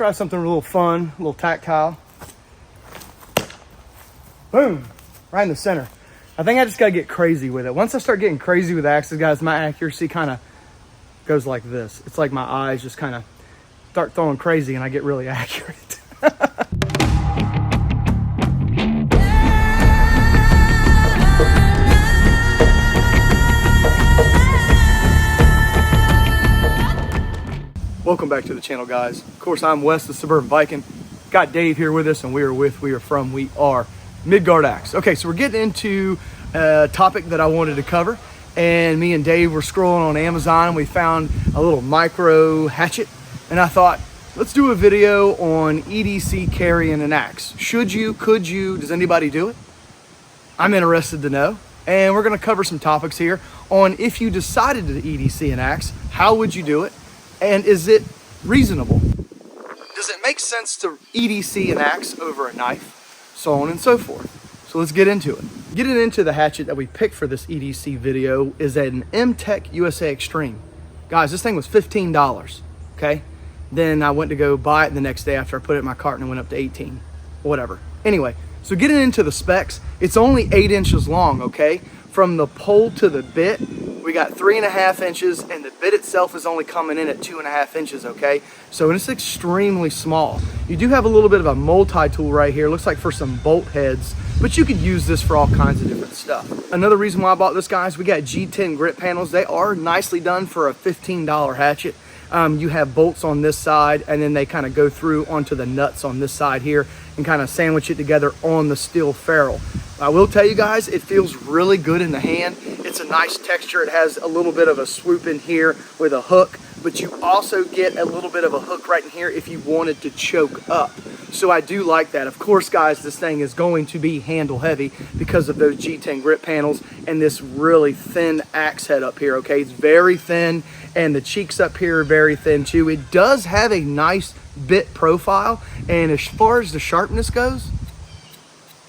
try something a little fun, a little tactile. Boom, right in the center. I think I just gotta get crazy with it. Once I start getting crazy with axes, guys, my accuracy kind of goes like this. It's like my eyes just kind of start throwing crazy and I get really accurate. Welcome back to the channel, guys. Of course, I'm Wes, the Suburban Viking. Got Dave here with us, and we are Midgard Axe. Okay, so we're getting into a topic that I wanted to cover, and me and Dave were scrolling on Amazon and we found a little micro hatchet, and I thought, let's do a video on EDC carrying an axe. Should you, could you, does anybody do it? I'm interested to know, and we're gonna cover some topics here on if you decided to EDC an axe, how would you do it, and is it reasonable? Does it make sense to EDC an axe over a knife? So on and so forth. So let's get into it. Getting into the hatchet that we picked for this EDC video is an Mtech Xtreme. Guys, this thing was $15, okay? Then I went to go buy it the next day after I put it in my cart and it went up to 18, whatever. Anyway, so getting into the specs, it's only 8 inches long, okay? From the pole to the bit, we got 3.5 inches, and the bit itself is only coming in at 2.5 inches, okay? So it's extremely small. You do have a little bit of a multi-tool right here. Looks like for some bolt heads, but you could use this for all kinds of different stuff. Another reason why I bought this, guys, we got G10 grip panels. They are nicely done for a $15 hatchet. You have bolts on this side, and then they kind of go through onto the nuts on this side here and kind of sandwich it together on the steel ferrule. I will tell you guys, it feels really good in the hand. It's a nice texture. It has a little bit of a swoop in here with a hook, but you also get a little bit of a hook right in here if you wanted to choke up. So I do like that. Of course, guys, this thing is going to be handle heavy because of those G10 grip panels and this really thin axe head up here, okay? It's very thin, and the cheeks up here are very thin too. It does have a nice bit profile, and as far as the sharpness goes,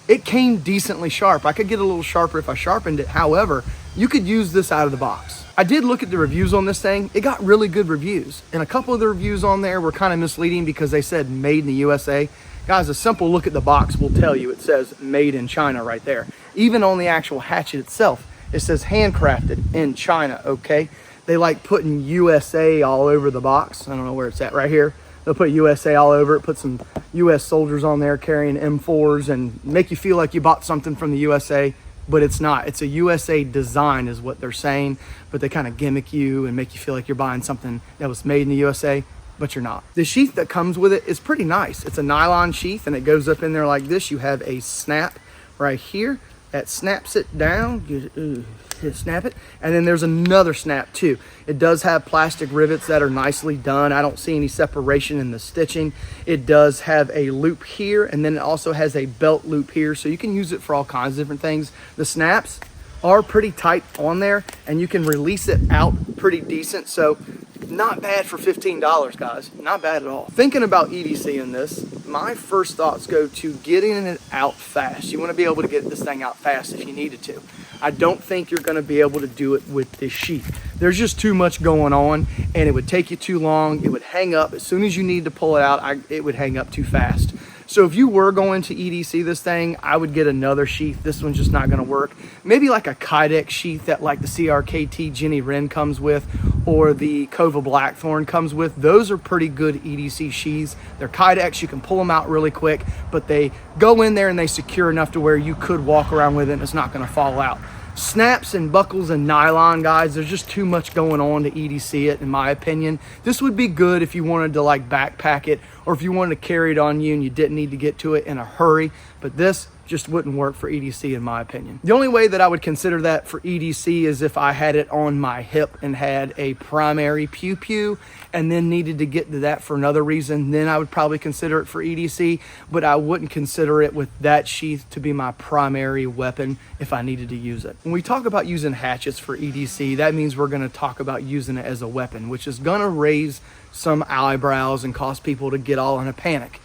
it came decently sharp. I could get a little sharper if I sharpened it. However, you could use this out of the box. I did look at the reviews on this thing. It got really good reviews. And a couple of the reviews on there were kind of misleading because they said made in the USA. Guys, a simple look at the box will tell you it says made in China right there. Even on the actual hatchet itself, it says handcrafted in China, okay? They like putting USA all over the box. I don't know where it's at, right here. They'll put USA all over it, put some US soldiers on there carrying M4s and make you feel like you bought something from the USA, but it's not. It's a USA design is what they're saying, but they kind of gimmick you and make you feel like you're buying something that was made in the USA, but you're not. The sheath that comes with it is pretty nice. It's a nylon sheath and it goes up in there like this. You have a snap right here that snaps it down. You snap it, and then there's another snap too. It does have plastic rivets that are nicely done. I don't see any separation in the stitching. It does have a loop here, and then it also has a belt loop here, so you can use it for all kinds of different things. The snaps are pretty tight on there, and you can release it out pretty decent, so not bad for $15, guys. Not bad at all. Thinking about EDCing this, my first thoughts go to getting it out fast. You want to be able to get this thing out fast if you needed to. I don't think you're going to be able to do it with this sheath. There's just too much going on, and it would take you too long. It would hang up. As soon as you need to pull it out, it would hang up too fast. So if you were going to EDC this thing, I would get another sheath. This one's just not going to work. Maybe like a Kydex sheath that like the CRKT Jenny Wren comes with, or the Kova Blackthorn comes with. Those are pretty good EDC sheaths. They're Kydex. You can pull them out really quick, but they go in there and they secure enough to where you could walk around with it and it's not going to fall out. Snaps and buckles and nylon, guys, there's just too much going on to EDC it, in my opinion. This would be good if you wanted to like backpack it, or if you wanted to carry it on you and you didn't need to get to it in a hurry, but this just wouldn't work for EDC in my opinion. The only way that I would consider that for EDC is if I had it on my hip and had a primary pew and then needed to get to that for another reason, then I would probably consider it for EDC, but I wouldn't consider it with that sheath to be my primary weapon if I needed to use it. When we talk about using hatchets for EDC, that means we're gonna talk about using it as a weapon, which is gonna raise some eyebrows and cause people to get all in a panic.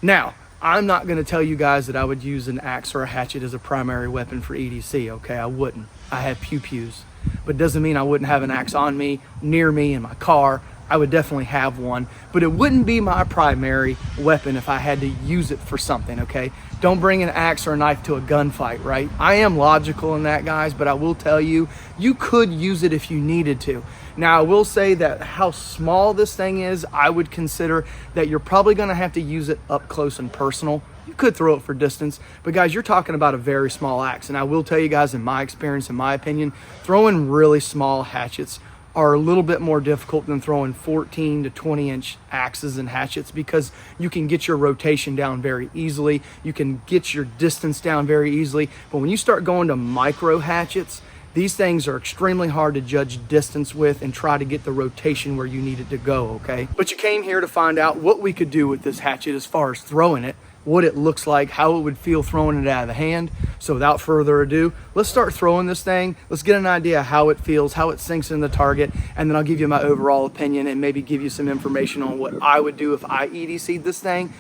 Now, I'm not going to tell you guys that I would use an axe or a hatchet as a primary weapon for EDC, okay? I wouldn't. I have pews. But it doesn't mean I wouldn't have an axe on me, near me, in my car, I would definitely have one, but it wouldn't be my primary weapon if I had to use it for something, okay? Don't bring an axe or a knife to a gunfight, right? I am logical in that, guys, but I will tell you, you could use it if you needed to. Now, I will say that how small this thing is, I would consider that you're probably gonna have to use it up close and personal. You could throw it for distance, but guys, you're talking about a very small axe. And I will tell you guys, in my experience, in my opinion, throwing really small hatchets are a little bit more difficult than throwing 14 to 20 inch axes and hatchets, because you can get your rotation down very easily. You can get your distance down very easily. But when you start going to micro hatchets, these things are extremely hard to judge distance with and try to get the rotation where you need it to go, okay? But you came here to find out what we could do with this hatchet as far as throwing it, what it looks like, how it would feel throwing it out of the hand. So without further ado, let's start throwing this thing. Let's get an idea how it feels, how it sinks in the target, and then I'll give you my overall opinion and maybe give you some information on what I would do if I EDC'd this thing,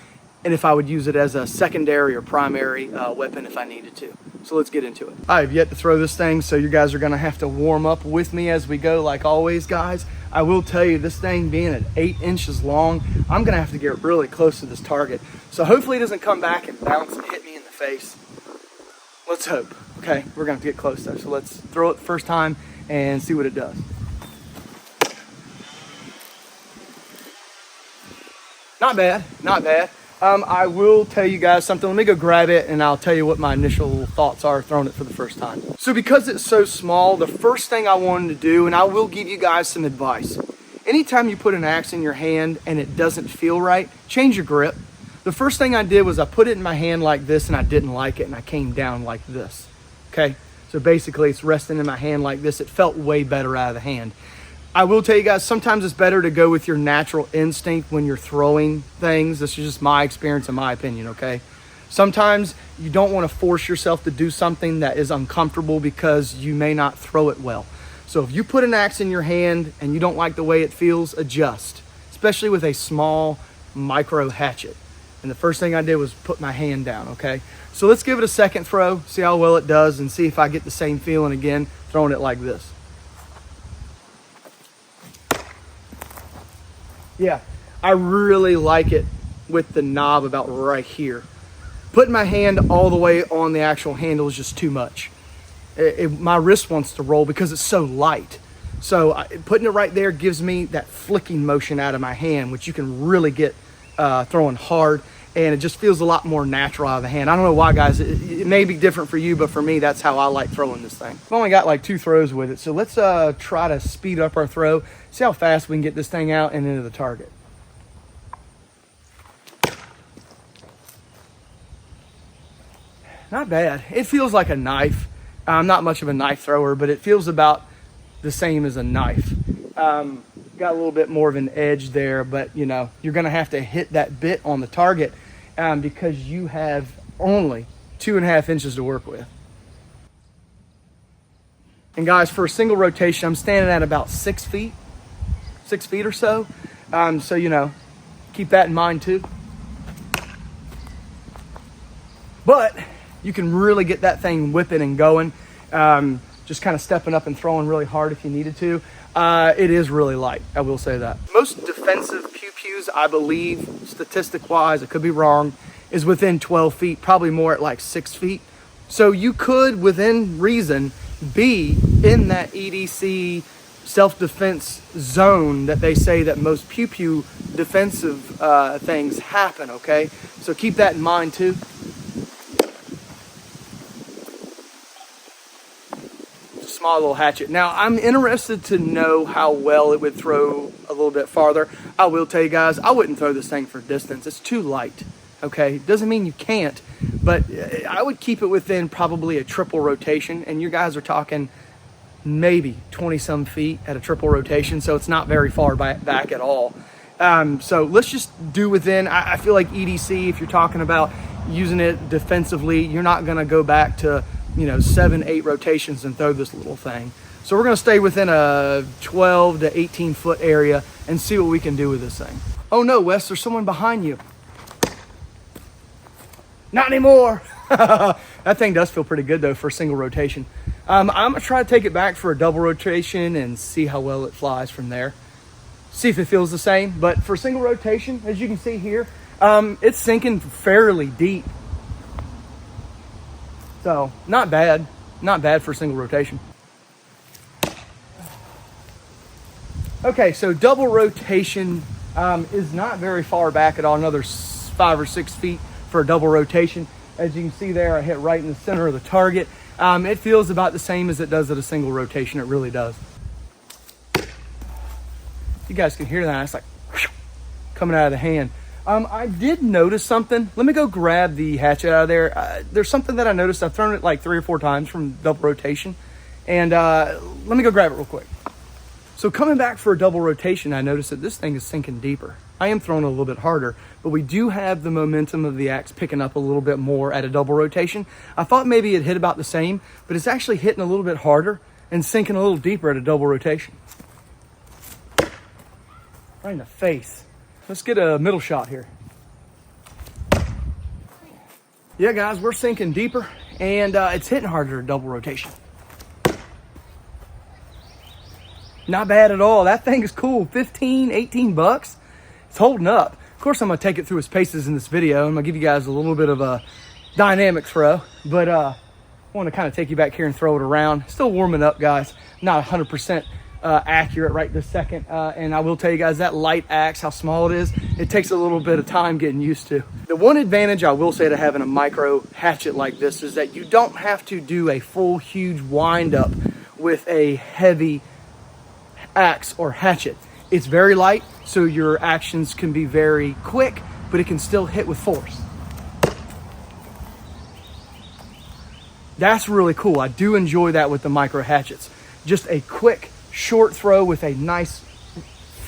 and if I would use it as a secondary or primary weapon if I needed to. So let's get into it. I have yet to throw this thing, so you guys are gonna have to warm up with me as we go, like always, guys. I will tell you, this thing being at 8 inches long, I'm gonna have to get really close to this target. So hopefully it doesn't come back and bounce and hit me in the face. Let's hope. Okay, we're gonna have to get close though. So let's throw it the first time and see what it does. Not bad, not bad. I will tell you guys something. Let me go grab it and I'll tell you what my initial thoughts are throwing it for the first time. So because it's so small, the first thing I wanted to do, and I will give you guys some advice. Anytime you put an axe in your hand and it doesn't feel right, change your grip. The first thing I did was I put it in my hand like this and I didn't like it, and I came down like this, okay? So basically it's resting in my hand like this. It felt way better out of the hand. I will tell you guys, sometimes it's better to go with your natural instinct when you're throwing things. This is just my experience and my opinion, okay? Sometimes you don't want to force yourself to do something that is uncomfortable because you may not throw it well. So if you put an axe in your hand and you don't like the way it feels, adjust, especially with a small micro hatchet. And the first thing I did was put my hand down, okay? So let's give it a second throw, see how well it does, and see if I get the same feeling again throwing it like this. Yeah, I really like it with the knob about right here. Putting my hand all the way on the actual handle is just too much. My wrist wants to roll because it's so light. So putting it right there gives me that flicking motion out of my hand, which you can really get throwing hard, and it just feels a lot more natural out of the hand. I don't know why, guys. It may be different for you, but for me, that's how I like throwing this thing. I've only got like 2 throws with it, so let's try to speed up our throw, see how fast we can get this thing out and into the target. Not bad. It feels like a knife. I'm not much of a knife thrower, but it feels about the same as a knife. Got a little bit more of an edge there, but you know, you're gonna have to hit that bit on the target because you have only 2.5 inches to work with. And guys, for a single rotation, I'm standing at about 6 feet or so. So, you know, keep that in mind too. But you can really get that thing whipping and going. Just kind of stepping up and throwing really hard if you needed to. It is really light, I will say that. Most defensive pew-pews, I believe, statistic-wise, I could be wrong, is within 12 feet, probably more at like 6 feet. So you could, within reason, be in that EDC self-defense zone that they say that most pew-pew defensive things happen, okay? So keep that in mind too. Small little hatchet. Now I'm interested to know how well it would throw a little bit farther. I will tell you guys, I wouldn't throw this thing for distance. It's too light, okay? Doesn't mean you can't, but I would keep it within probably a triple rotation, and you guys are talking maybe 20 some feet at a triple rotation, so it's not very far back at all. So let's just do within, I feel like EDC, if you're talking about using it defensively, you're not gonna go back to, you know, 7-8 rotations and throw this little thing. So we're gonna stay within a 12 to 18 foot area and see what we can do with this thing. Oh no, Wes, there's someone behind you. Not anymore. That thing does feel pretty good though for a single rotation. I'm gonna try to take it back for a double rotation and see how well it flies from there. see if it feels the same. But for single rotation, as you can see here, it's sinking fairly deep. So not bad for single rotation. Okay, so double rotation is not very far back at all, another 5 or 6 feet for a double rotation. As you can see there, I hit right in the center of the target. It feels about the same as it does at a single rotation, it really does. You guys can hear that, it's like whoosh, coming out of the hand. I did notice something. Let me go grab the hatchet out of there. There's something that I noticed. I've thrown it like 3 or 4 times from double rotation. And let me go grab it real quick. So coming back for a double rotation, I noticed that this thing is sinking deeper. I am throwing a little bit harder, but we do have the momentum of the axe picking up a little bit more at a double rotation. I thought maybe it hit about the same, but it's actually hitting a little bit harder and sinking a little deeper at a double rotation. Right in the face. Let's get a middle shot here. Yeah, guys, we're sinking deeper, and it's hitting harder at a double rotation. Not bad at all. That thing is cool. 15, 18 bucks. It's holding up. Of course, I'm going to take it through its paces in this video. I'm going to give you guys a little bit of a dynamic throw, but I want to kind of take you back here and throw it around. Still warming up, guys. Not 100% accurate right this second. And I will tell you guys, that light axe, how small it is, it takes a little bit of time getting used to. The one advantage I will say to having a micro hatchet like this is that you don't have to do a full huge wind up with a heavy axe or hatchet. It's very light, so your actions can be very quick, but it can still hit with force. That's really cool. I do enjoy that with the micro hatchets. Just a quick, short throw with a nice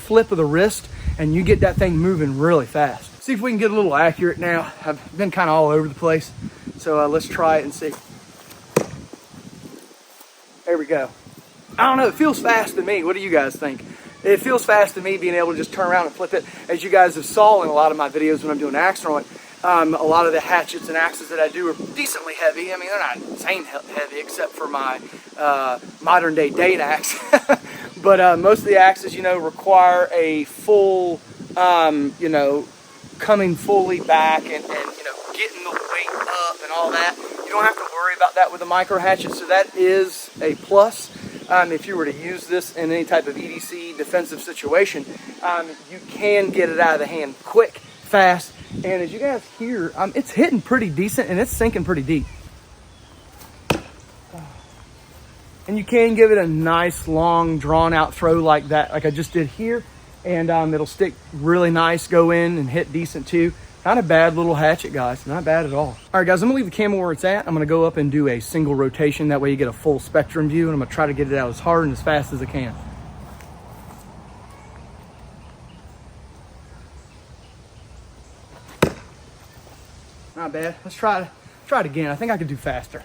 flip of the wrist, and you get that thing moving really fast. See if we can get a little accurate now. I've been kind of all over the place, so let's try it and see. There we go. I don't know, it feels fast to me. What do you guys think? It feels fast to me being able to just turn around and flip it. As you guys have saw in a lot of my videos when I'm doing axe throwing, a lot of the hatchets and axes that I do are decently heavy. I mean, they're not insane heavy except for my modern day date axe. But most of the axes, you know, require a full, you know, coming fully back and, you know, getting the weight up and all that. You don't have to worry about that with a micro hatchet, so that is a plus. If you were to use this in any type of EDC defensive situation, you can get it out of the hand quick, fast, and as you guys hear, it's hitting pretty decent and it's sinking pretty deep. And you can give it a nice, long, drawn-out throw like that, like I just did here, and it'll stick really nice, go in and hit decent too. Not a bad little hatchet, guys. Not bad at all. All right, guys, I'm gonna leave the camera where it's at. I'm gonna go up and do a single rotation. That way you get a full spectrum view, and I'm gonna try to get it out as hard and as fast as I can. Not bad. Let's try it again. I think I could do faster.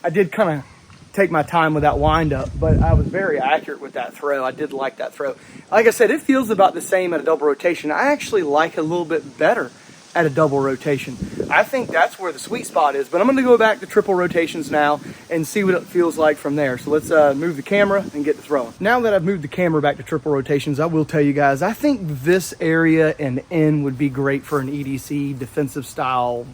I did kind of take my time with that wind up, but I was very accurate with that throw. I did like that throw. Like I said, it feels about the same at a double rotation. I actually like it a little bit better at a double rotation. I think that's where the sweet spot is, but I'm gonna go back to triple rotations now and see what it feels like from there. So let's move the camera and get to throwing. Now that I've moved the camera back to triple rotations, I will tell you guys, I think this area and end would be great for an EDC defensive style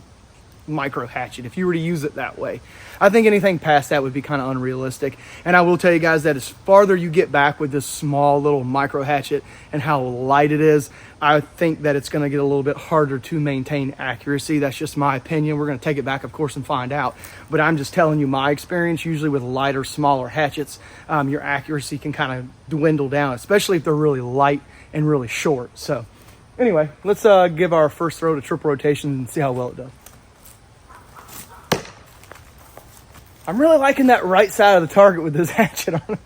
micro hatchet if you were to use it that way. I think anything past that would be kind of unrealistic. And I will tell you guys that as farther you get back with this small little micro hatchet and how light it is, I think that it's going to get a little bit harder to maintain accuracy. That's just my opinion. We're going to take it back, of course, and find out. But I'm just telling you my experience. Usually with lighter, smaller hatchets, your accuracy can kind of dwindle down, especially if they're really light and really short. So anyway, let's give our first throw to triple rotation and see how well it does. I'm really liking that right side of the target with this hatchet on.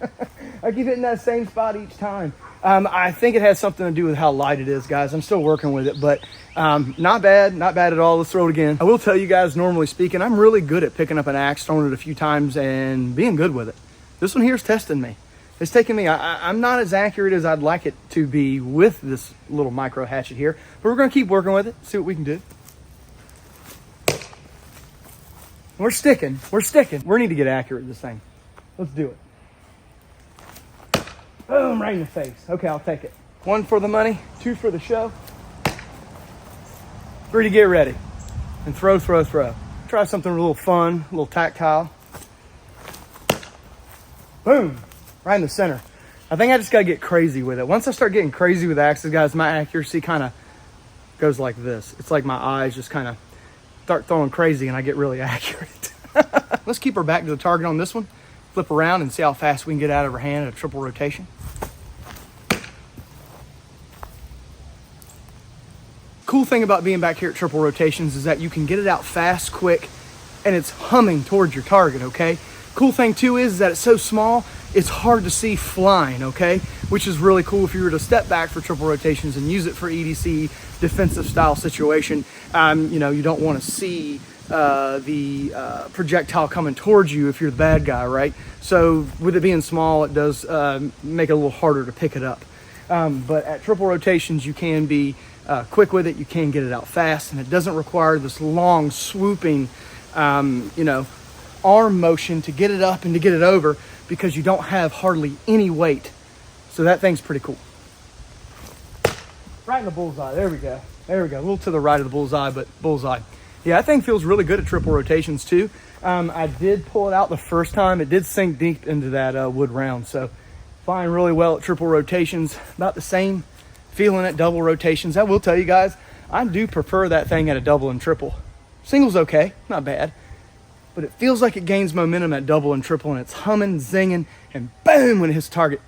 I keep hitting that same spot each time. I think it has something to do with how light it is, guys. I'm still working with it, but not bad at all. Let's throw it again. I will tell you guys, normally speaking, I'm really good at picking up an axe, throwing it a few times, and being good with it. This one here is testing me. It's taking me, I'm not as accurate as I'd like it to be with this little micro hatchet here, but we're gonna keep working with it, see what we can do. We're sticking. We need to get accurate with this thing. Let's do it. Boom, right in the face. Okay, I'll take it. 1 for the money, 2 for the show. 3 to get ready. And throw. Try something a little fun, a little tactile. Boom, right in the center. I think I just gotta get crazy with it. Once I start getting crazy with axes, guys, my accuracy kind of goes like this. It's like my eyes just kind of start throwing crazy and I get really accurate. Let's keep our back to the target on this one. Flip around and see how fast we can get out of our hand at a triple rotation. Cool thing about being back here at triple rotations is that you can get it out fast, quick, and it's humming towards your target, okay? Cool thing too is that it's so small, it's hard to see flying, okay? Which is really cool if you were to step back for triple rotations and use it for EDC, defensive style situation. You don't want to see the projectile coming towards you if you're the bad guy, right? So with it being small, it does make it a little harder to pick it up. But at triple rotations, you can be quick with it, you can get it out fast, and it doesn't require this long swooping, arm motion to get it up and to get it over, because you don't have hardly any weight. So that thing's pretty cool. Right in the bullseye, there we go. A little to the right of the bullseye, but bullseye. Yeah, that thing feels really good at triple rotations too. I did pull it out the first time. It did sink deep into that wood round, so flying really well at triple rotations. About the same feeling at double rotations. I will tell you guys, I do prefer that thing at a double and triple. Single's okay, not bad, but it feels like it gains momentum at double and triple, and it's humming, zinging, and boom when it hits target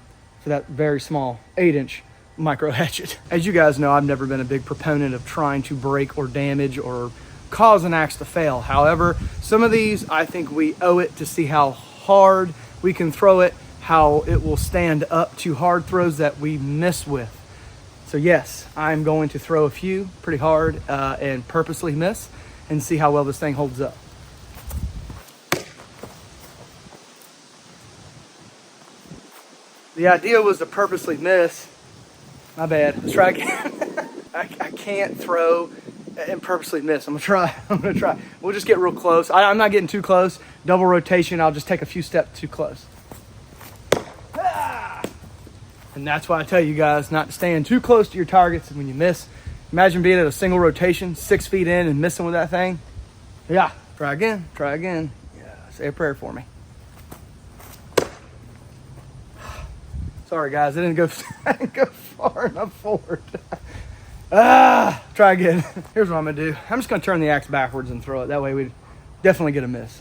for that very small 8-inch micro hatchet. As you guys know, I've never been a big proponent of trying to break or damage or cause an axe to fail. However, some of these, I think we owe it to see how hard we can throw it, how it will stand up to hard throws that we miss with. So yes, I'm going to throw a few pretty hard and purposely miss and see how well this thing holds up. The idea was to purposely miss. My bad. Let's try again. I can't throw and purposely miss. I'm gonna try. We'll just get real close. I'm not getting too close. Double rotation, I'll just take a few steps too close. And that's why I tell you guys not to stand too close to your targets. And when you miss, imagine being at a single rotation, 6 feet in and missing with that thing. Yeah, try again. Yeah, say a prayer for me. Sorry guys, I didn't go far enough forward. Try again. Here's what I'm gonna do. I'm just gonna turn the axe backwards and throw it. That way we definitely get a miss.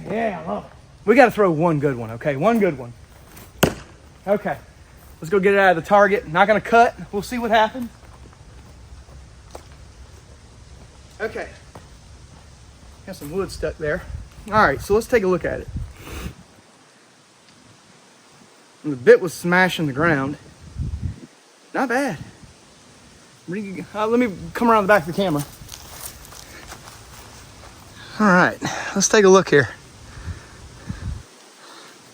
Yeah, I love it. We got to throw one good one, okay? One good one. Okay, let's go get it out of the target. Not going to cut. We'll see what happens. Okay. Got some wood stuck there. All right, so let's take a look at it. And the bit was smashing the ground. Not bad. Let me come around the back of the camera. All right, let's take a look here.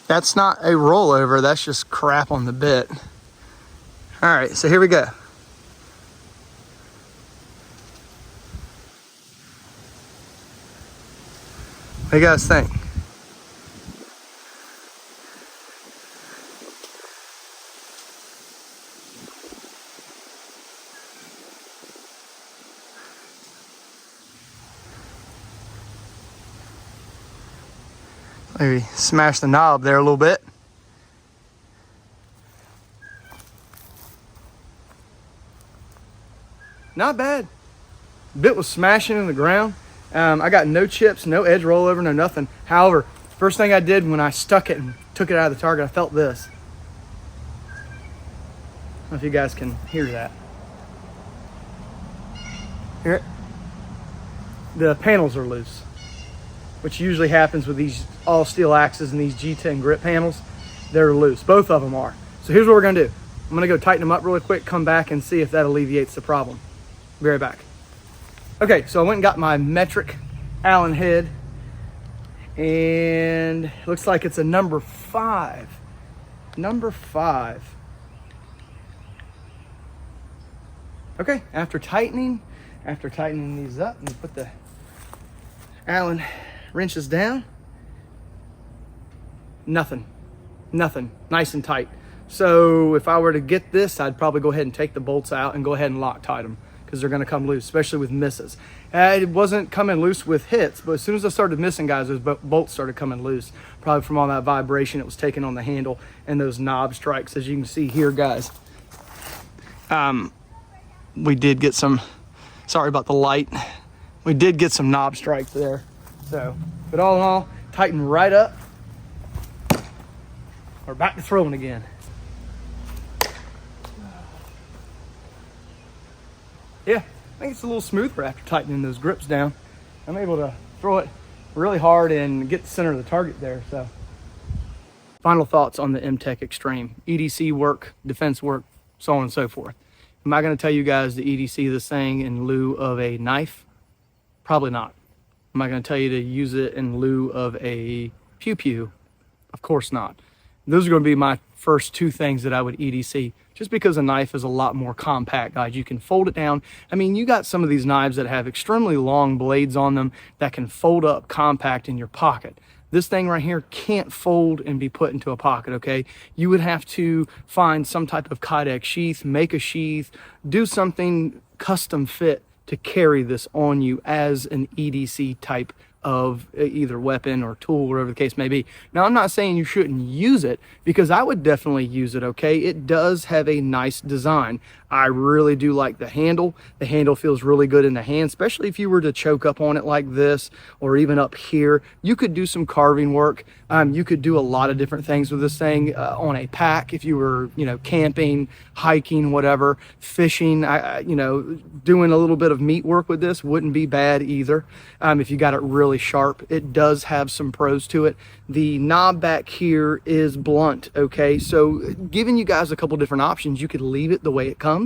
That's not a rollover, that's just crap on the bit. All right, so here we go. What do you guys think? Maybe smash the knob there a little bit. Not bad. Bit was smashing in the ground. I got no chips, no edge rollover, no nothing. However, first thing I did when I stuck it and took it out of the target, I felt this. I don't know if you guys can hear that. Hear it? The panels are loose, which usually happens with these all steel axes and these G10 grip panels. They're loose. Both of them are. So here's what we're gonna do. I'm gonna go tighten them up really quick, come back and see if that alleviates the problem. Be right back. Okay, so I went and got my metric Allen head, and it looks like it's a number 5. Number 5. Okay, after tightening these up, and put the Allen wrenches down, nothing, nice and tight. So if I were to get this, I'd probably go ahead and take the bolts out and go ahead and Loctite them, because they're gonna come loose, especially with misses. It wasn't coming loose with hits, but as soon as I started missing, guys, those bolts started coming loose, probably from all that vibration it was taking on the handle and those knob strikes, as you can see here, guys. We did get some, sorry about the light, we did get some knob strikes there. So, but all in all, tighten right up. We're back to throwing again. Yeah, I think it's a little smoother after tightening those grips down. I'm able to throw it really hard and get the center of the target there. So, final thoughts on the Mtech Xtreme. EDC work, defense work, so on and so forth. Am I going to tell you guys to EDC this thing in lieu of a knife? Probably not. Am I going to tell you to use it in lieu of a pew-pew? Of course not. Those are going to be my first 2 things that I would EDC, just because a knife is a lot more compact, guys. You can fold it down. I mean, you got some of these knives that have extremely long blades on them that can fold up compact in your pocket. This thing right here can't fold and be put into a pocket, okay? You would have to find some type of Kydex sheath, make a sheath, do something custom fit to carry this on you as an EDC type of either weapon or tool, whatever the case may be. Now, I'm not saying you shouldn't use it, because I would definitely use it, okay? It does have a nice design. I really do like the handle. The handle feels really good in the hand, especially if you were to choke up on it like this, or even up here. You could do some carving work. You could do a lot of different things with this thing on a pack if you were, you know, camping, hiking, whatever, fishing. You know, doing a little bit of meat work with this wouldn't be bad either. If you got it really sharp, it does have some pros to it. The knob back here is blunt, okay? So giving you guys a couple different options. You could leave it the way it comes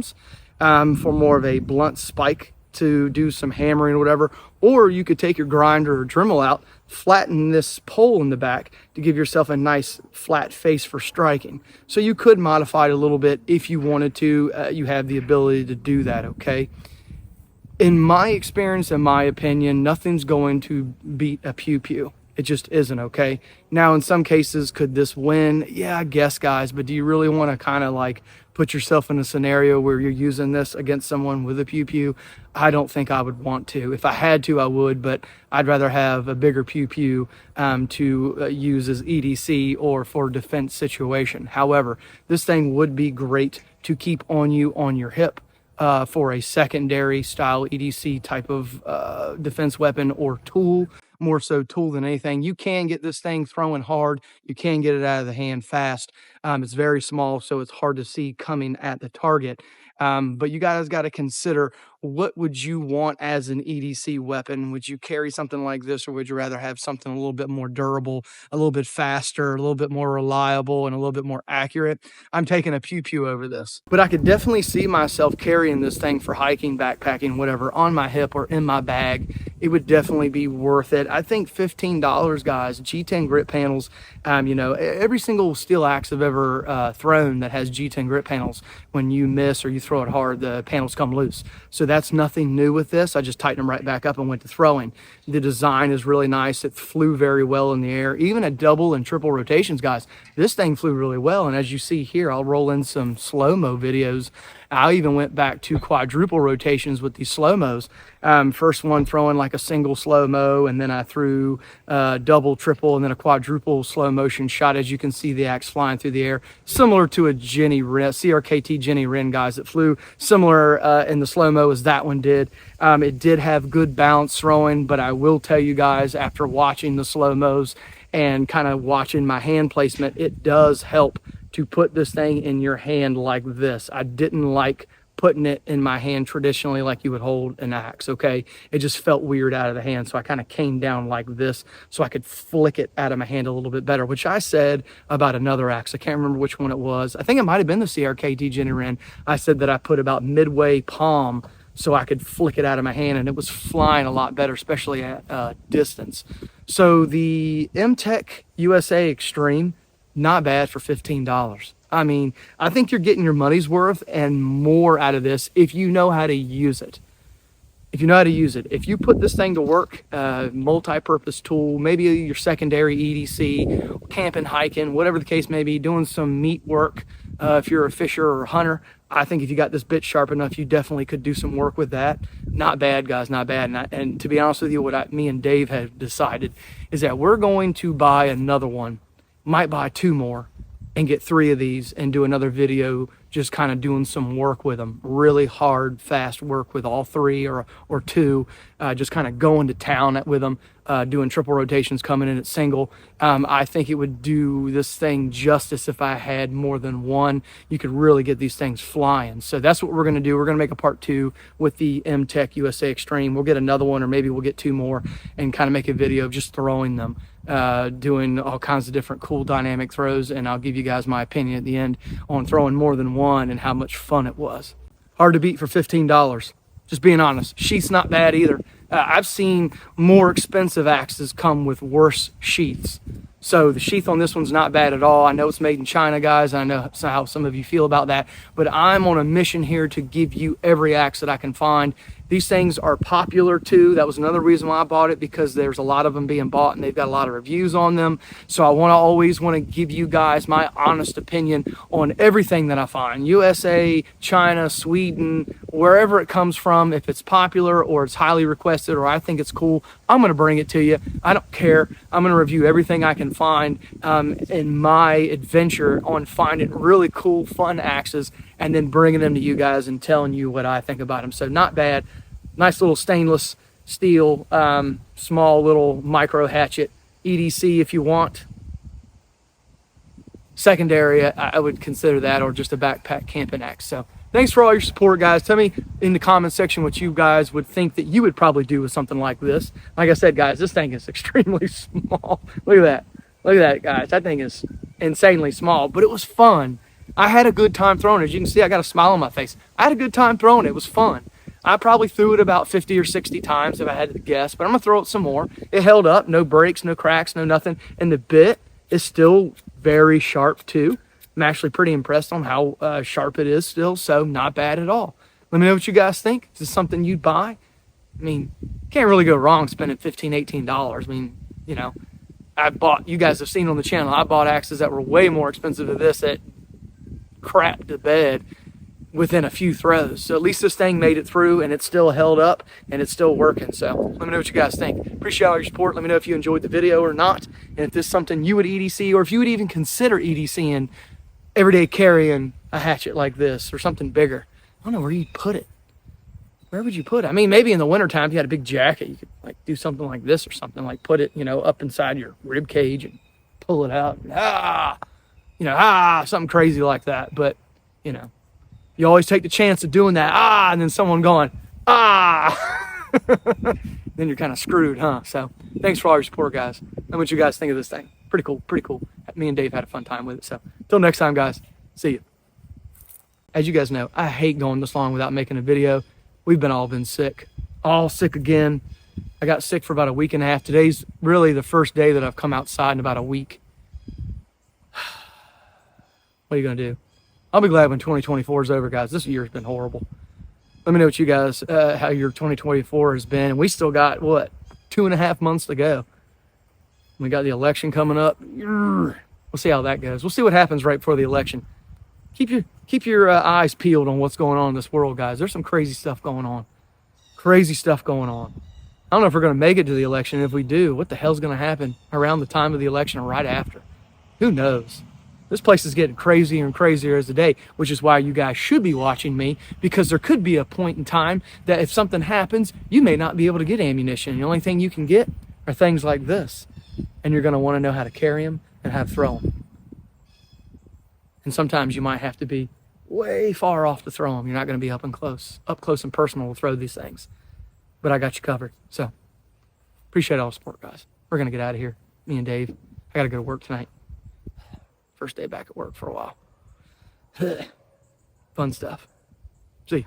for more of a blunt spike to do some hammering or whatever, or you could take your grinder or Dremel out, flatten this pole in the back to give yourself a nice flat face for striking. So you could modify it a little bit if you wanted to. You have the ability to do that, okay? In my experience, in my opinion, nothing's going to beat a pew-pew. It just isn't, okay? Now, in some cases, could this win? Yeah, I guess, guys, but do you really want to kind of like put yourself in a scenario where you're using this against someone with a pew-pew? I don't think I would want to. If I had to, I would, but I'd rather have a bigger pew-pew to use as EDC or for defense situation. However, this thing would be great to keep on you on your hip for a secondary style EDC type of defense weapon or tool. More so tool than anything. You can get this thing throwing hard. You can get it out of the hand fast. It's very small, so it's hard to see coming at the target. But you guys got to consider, what would you want as an EDC weapon? Would you carry something like this, or would you rather have something a little bit more durable, a little bit faster, a little bit more reliable, and a little bit more accurate? I'm taking a pew-pew over this. But I could definitely see myself carrying this thing for hiking, backpacking, whatever, on my hip or in my bag. It would definitely be worth it. I think $15, guys, G10 grip panels. You know, every single steel axe I've ever thrown that has G10 grip panels, when you miss or you throw it hard, the panels come loose. So that's nothing new with this. I just tightened them right back up and went to throwing. The design is really nice. It flew very well in the air. Even at double and triple rotations, guys, this thing flew really well. And as you see here, I'll roll in some slow-mo videos. I even went back to quadruple rotations with these slow-mos. First one throwing like a single slow-mo, and then I threw double, triple, and then a quadruple slow motion shot. As you can see, the axe flying through the air, similar to a Jenny Wren, CRKT Jenny Wren, guys, that flew similar in the slow-mo as that one did. It did have good bounce throwing, but I will tell you guys, after watching the slow-mos and kind of watching my hand placement, it does help to put this thing in your hand like this. I didn't like putting it in my hand traditionally like you would hold an axe, okay? It just felt weird out of the hand, so I kind of came down like this so I could flick it out of my hand a little bit better, which I said about another axe. I can't remember which one it was. I think it might have been the CRK Degenerin. I said that I put about midway palm so I could flick it out of my hand, and it was flying a lot better, especially at distance. So the Mtech USA Xtreme, not bad for $15. I mean, I think you're getting your money's worth and more out of this if you know how to use it. If you know how to use it, if you put this thing to work, multi-purpose tool, maybe your secondary EDC, camping, hiking, whatever the case may be, doing some meat work, if you're a fisher or a hunter, I think if you got this bit sharp enough, you definitely could do some work with that. Not bad, guys, not bad. And to be honest with you, me and Dave have decided is that we're going to buy another one, might buy 2 more, and get 3 of these and do another video just kind of doing some work with them. Really hard, fast work with all 3 or 2, just kind of going to town with them, doing triple rotations, coming in at single. I think it would do this thing justice if I had more than one. You could really get these things flying. So that's what we're gonna do. We're gonna make a part 2 with the Mtech USA Xtreme. We'll get another one, or maybe we'll get 2 more and kind of make a video of just throwing them, doing all kinds of different cool dynamic throws, and I'll give you guys my opinion at the end on throwing more than one and how much fun it was. Hard to beat for $15, just being honest. Sheath's not bad either. I've seen more expensive axes come with worse sheaths. So the sheath on this one's not bad at all. I know it's made in China, guys. I know how some of you feel about that, but I'm on a mission here to give you every axe that I can find. These things are popular too. That was another reason why I bought it, because there's a lot of them being bought and they've got a lot of reviews on them. So I always want to give you guys my honest opinion on everything that I find. USA, China, Sweden, wherever it comes from. If it's popular or it's highly requested or I think it's cool, I'm going to bring it to you. I don't care. I'm going to review everything I can find in my adventure on finding really cool, fun axes and then bringing them to you guys and telling you what I think about them. So not bad. Nice little stainless steel, small little micro hatchet, EDC if you want. Secondary, I would consider that, or just a backpack camping axe. So thanks for all your support, guys. Tell me in the comment section what you guys would think that you would probably do with something like this. Like I said, guys, this thing is extremely small. Look at that. Look at that, guys. That thing is insanely small, but it was fun. I had a good time throwing it. As you can see, I got a smile on my face. I had a good time throwing it. It was fun. I probably threw it about 50 or 60 times if I had to guess, but I'm gonna throw it some more. It held up, no breaks, no cracks, no nothing. And the bit is still very sharp too. I'm actually pretty impressed on how sharp it is still, so not bad at all. Let me know what you guys think. Is this something you'd buy? I mean, can't really go wrong spending $15, $18. I mean, you know, you guys have seen on the channel, I bought axes that were way more expensive than this that crapped the bed within a few throws. So at least this thing made it through and it's still held up and it's still working. So let me know what you guys think. Appreciate all your support. Let me know if you enjoyed the video or not, and if this is something you would EDC, or if you would even consider EDCing everyday carrying a hatchet like this or something bigger. I don't know where you'd put it. Where would you put it? I mean, maybe in the wintertime, if you had a big jacket, you could like do something like this or something, like put it, you know, up inside your rib cage and pull it out. Something crazy like that. But, you know, you always take the chance of doing that, and then someone going, then you're kind of screwed, huh? So thanks for all your support, guys. Let me know what you guys think of this thing. Pretty cool, pretty cool. Me and Dave had a fun time with it. So until next time, guys, see you. As you guys know, I hate going this long without making a video. We've all been sick, all sick again. I got sick for about a week and a half. Today's really the first day that I've come outside in about a week. What are you gonna do? I'll be glad when 2024 is over, guys. This year's been horrible. Let me know what you guys, how your 2024 has been. And we still got, what, 2.5 months to go. We got the election coming up. We'll see how that goes. We'll see what happens right before the election. Keep your eyes peeled on what's going on in this world, guys. There's some crazy stuff going on. Crazy stuff going on. I don't know if we're going to make it to the election. If we do, what the hell's going to happen around the time of the election or right after? Who knows? This place is getting crazier and crazier as the day, which is why you guys should be watching me, because there could be a point in time that if something happens, you may not be able to get ammunition. The only thing you can get are things like this. And you're going to want to know how to carry them and how to throw them. And sometimes you might have to be way far off to throw them. You're not going to be up close and personal to throw these things. But I got you covered. So appreciate all the support, guys. We're going to get out of here. Me and Dave. I got to go to work tonight. First day back at work for a while. Fun stuff. See you.